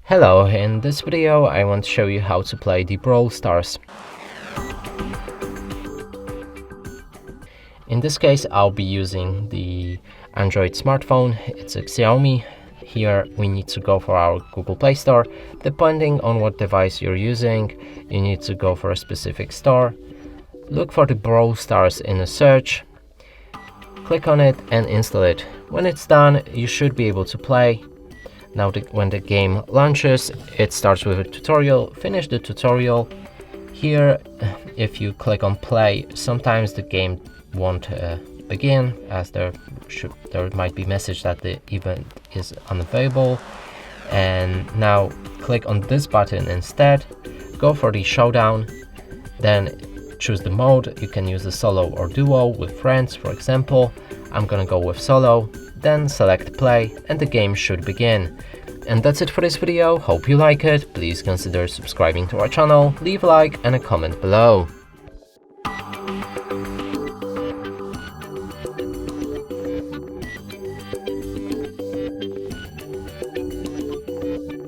Hello, in this video I want to show you how to play the Brawl Stars. In this case I'll be using the Android smartphone. It's a Xiaomi. Here we need to go for our Google Play Store. Depending on what device you're using, you need to go for a specific store. Look for the Brawl Stars in a search. Click on it and install it. When it's done, you should be able to play. Now when the game launches, it starts with a tutorial. Finish the tutorial. Here, if you click on play, sometimes the game won't begin, as there might be a message that the event is unavailable. And now click on this button instead. Go for the showdown, then choose the mode. You can use the solo or duo with friends, for example. I'm gonna go with solo, then select play and the game should begin. And that's it for this video. Hope you like it. Please consider subscribing to our channel, leave a like and a comment below.